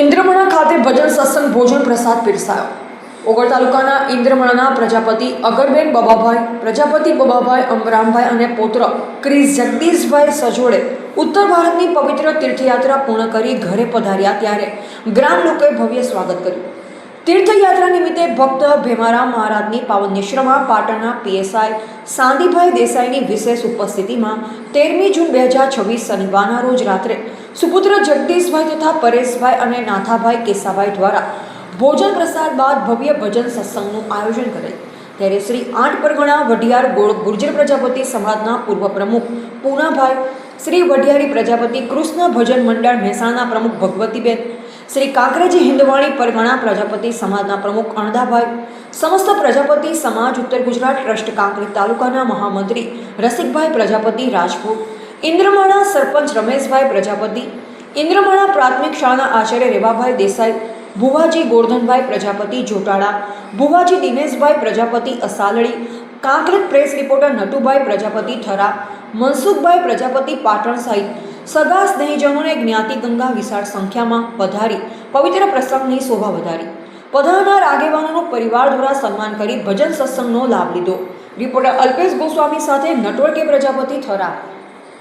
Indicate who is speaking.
Speaker 1: ઇન્દ્રમણા ખાતે ભજન સત્સંગ ભોજન પ્રસાદ પીરસાયો। ઓગળ તાલુકાના ઇન્દ્રમણાના પ્રજાપતિ અગરબેન બબાભાઈ, પ્રજાપતિ બબાભાઈ અમરામભાઈ અને પૌત્ર ક્રિસ જગદીશભાઈ સજોડે ઉત્તર ભારતની પવિત્ર તીર્થયાત્રા પૂર્ણ કરી ઘરે પધાર્યા ત્યારે ગ્રામ લોકોએ ભવ્ય સ્વાગત કર્યું। તીર્થયાત્રા નિમિત્તે ભક્ત ભેમારામ મહારાજની પાવન નિશ્રામાં પાટણના પીએસઆઈ સાંદીભાઈ દેસાઈની વિશેષ ઉપસ્થિતિમાં 13મી જૂન 2026 શનિવારના રોજ રાત્રે સુપુત્ર જગદીશભાઈ તથા પરેશભાઈ અને નાથાભાઈ કેસાભાઈ દ્વારા ભોજન પ્રસાદ બાદ ભવ્ય ભજન સત્સંગનું આયોજન કરેલ। ત્યારે શ્રી 8 પરગણા વઢિયાર ગુર્જર પ્રજાપતિ સમાજના પૂર્વ પ્રમુખ પૂનાભાઈ, શ્રી વઢિયારી પ્રજાપતિ કૃષ્ણ ભજન મંડળ મહેસાણા પ્રમુખ ભગવતીબેન, શ્રી કાંકરેજી હિન્દવાણી પરગણા પ્રજાપતિ સમાજના પ્રમુખ અણદાભાઈ, સમસ્ત પ્રજાપતિ સમાજ ઉત્તર ગુજરાત ટ્રસ્ટ કાંકરેજ તાલુકાના મહામંત્રી રસિકભાઈ પ્રજાપતિ રાજપૂત, ઇન્દ્રમણા સરપંચ રમેશભાઈ પ્રજાપતિ, ઇન્દ્રમણા પ્રાથમિક શાળાના આચાર્ય રેવાભાઈ દેસાઈ, ભુવાજી ગોરધનભાઈ પ્રજાપતિ જોટાળા, ભુવાજી દિનેશભાઈ પ્રજાપતિ અસાલડી, કાંકરેજ પ્રેસ રિપોર્ટર નટુભાઈ પ્રજાપતિ થરા, મનસુખભાઈ પ્રજાપતિ પાટણ સહિત સગા સ્નેહીજનોને જ્ઞાતિ ગંગા વિશાળ સંખ્યામાં પધારી પવિત્ર પ્રસંગની શોભા વધારી। પધારનાર આગેવાનોનો પરિવાર દ્વારા સન્માન કરી ભજન સત્સંગનો લાભ લીધો। રિપોર્ટર અલ્પેશ ગોસ્વામી સાથે નટવર કે પ્રજાપતિ થરા।